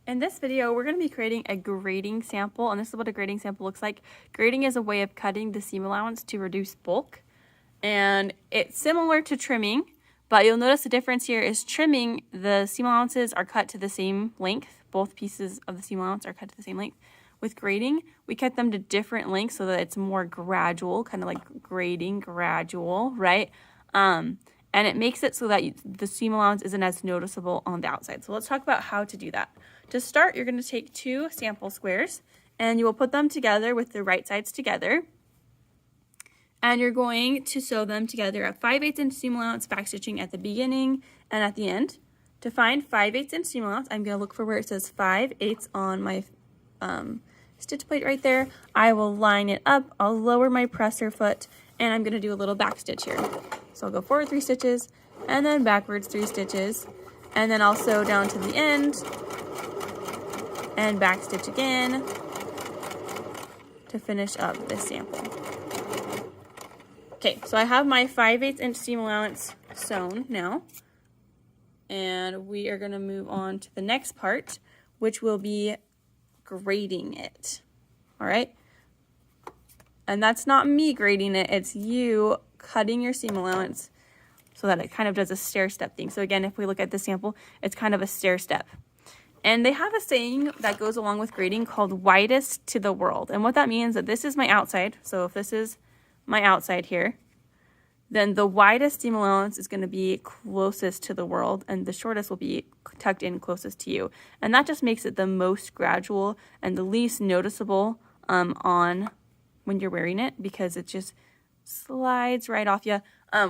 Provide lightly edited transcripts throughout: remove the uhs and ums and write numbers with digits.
In this video, we're going to be creating a grading sample, and this is what a grading sample looks like. Grading is a way of cutting the seam allowance to reduce bulk, and it's similar to trimming, but you'll notice the difference here is trimming, the seam allowances are cut to the same length. Both pieces of the seam allowance are cut to the same length. With grading, we cut them to different lengths so that it's more gradual, kind of like grading, gradual, right? And it makes it so that the seam allowance isn't as noticeable on the outside. So let's talk about how to do that. To start, you're going to take two sample squares and you will put them together with the right sides together. And you're going to sew them together at 5/8 inch seam allowance, backstitching at the beginning and at the end. To find 5/8 inch seam allowance, I'm going to look for where it says 5/8 on my stitch plate right there. I will line it up, I'll lower my presser foot, and I'm going to do a little back stitch here. So I'll go forward 3 stitches, and then backwards 3 stitches, and then I'll sew down to the end, and back stitch again to finish up this sample. Okay, so I have my 5/8 inch seam allowance sewn now, and we are going to move on to the next part, which will be grading it. All right, and that's not me grading it, it's you cutting your seam allowance so that it kind of does a stair step thing. So again, if we look at the sample, it's kind of a stair step. And they have a saying that goes along with grading called widest to the world. And what that means is that this is my outside. So if this is my outside here, then the widest seam allowance is going to be closest to the world and the shortest will be tucked in closest to you. And that just makes it the most gradual and the least noticeable on when you're wearing it, because it just slides right off you.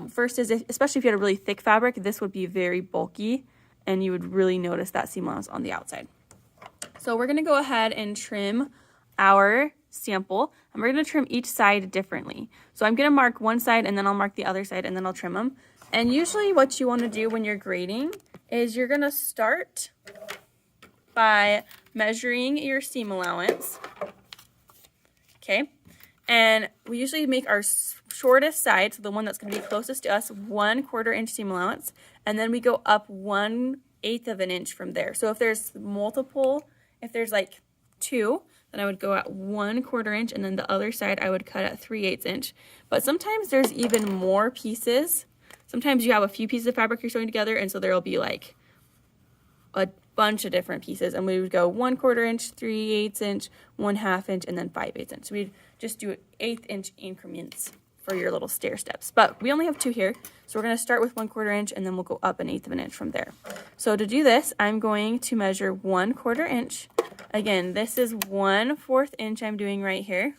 First is, especially if you had a really thick fabric, this would be very bulky and you would really notice that seam allowance on the outside. So we're going to go ahead and trim our sample, and we're going to trim each side differently. So I'm going to mark one side and then I'll mark the other side and then I'll trim them. And usually what you want to do when you're grading is you're going to start by measuring your seam allowance. Okay. And we usually make our shortest side, so the one that's going to be closest to us, 1/4 inch seam allowance, and then we go up 1/8 of an inch from there. So if there's multiple, if there's like 2, then I would go at 1/4 inch, and then the other side I would cut at 3/8 inch. But sometimes there's even more pieces. Sometimes you have a few pieces of fabric you're sewing together, and so there'll be like a bunch of different pieces, and we would go 1/4 inch, 3/8 inch, 1/2 inch, and then 5/8 inch. So we'd just do 1/8 inch increments for your little stair steps. But we only have 2 here, so we're going to start with 1/4 inch, and then we'll go up 1/8 of an inch from there. So to do this, I'm going to measure 1/4 inch. Again, this is 1/4 inch I'm doing right here,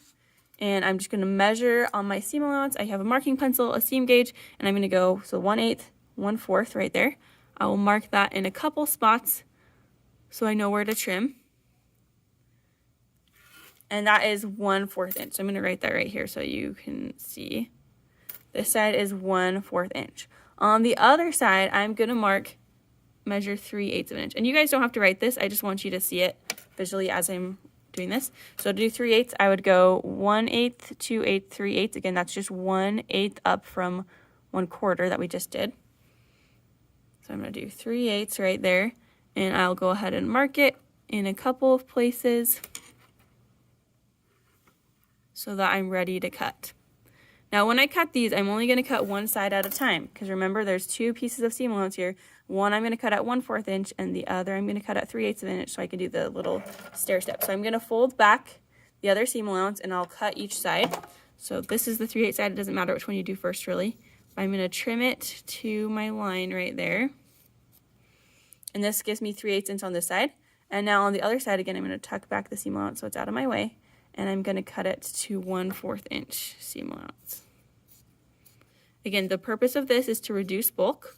and I'm just going to measure on my seam allowance. I have a marking pencil, a seam gauge, and I'm going to go, so 1/8, 1/4 right there. I will mark that in a couple spots so I know where to trim. And that is 1/4 inch. So I'm going to write that right here so you can see. This side is 1/4 inch. On the other side, I'm going to measure 3/8 of an inch. And you guys don't have to write this. I just want you to see it visually as I'm doing this. So to do 3/8, I would go 1/8, 2/8, 3/8. Again, that's just 1/8 up from 1/4 that we just did. So I'm going to do 3/8 right there. And I'll go ahead and mark it in a couple of places so that I'm ready to cut. Now when I cut these, I'm only going to cut one side at a time, because remember there's 2 pieces of seam allowance here. One I'm going to cut at 1/4 inch and the other I'm going to cut at 3/8 of an inch so I can do the little stair step. So I'm going to fold back the other seam allowance and I'll cut each side. So this is the 3/8 side. It doesn't matter which one you do first really. I'm going to trim it to my line right there. And this gives me 3/8 inch on this side. And now on the other side again, I'm going to tuck back the seam allowance so it's out of my way. And I'm going to cut it to 1/4 inch seam allowance. Again, the purpose of this is to reduce bulk.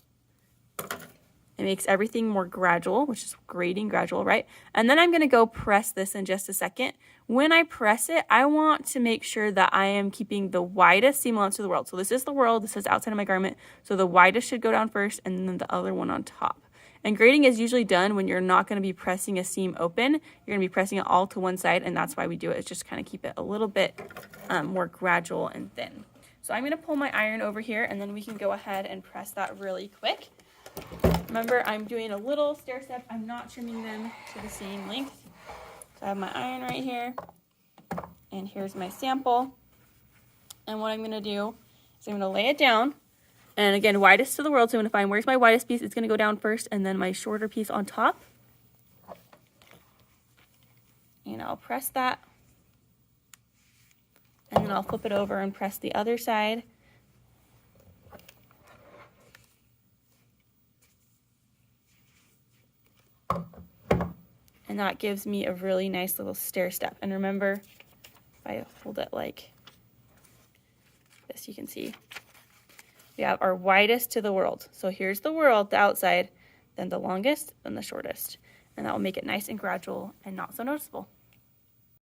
It makes everything more gradual, which is grading, gradual, right? And then I'm going to go press this in just a second. When I press it, I want to make sure that I am keeping the widest seam allowance to the world. So this is the world, this is outside of my garment. So the widest should go down first and then the other one on top. And grading is usually done when you're not going to be pressing a seam open. You're going to be pressing it all to one side, and that's why we do it. It's just kind of keep it a little bit more gradual and thin. So I'm going to pull my iron over here, and then we can go ahead and press that really quick. Remember, I'm doing a little stair step. I'm not trimming them to the same length. So I have my iron right here, and here's my sample. And what I'm going to do is I'm going to lay it down. And again, widest to the world. So I'm going to find where's my widest piece. It's going to go down first, and then my shorter piece on top. And I'll press that. And then I'll flip it over and press the other side. And that gives me a really nice little stair step. And remember, if I hold it like this, you can see we have our widest to the world. So here's the world, the outside, then the longest, then the shortest. And that will make it nice and gradual and not so noticeable.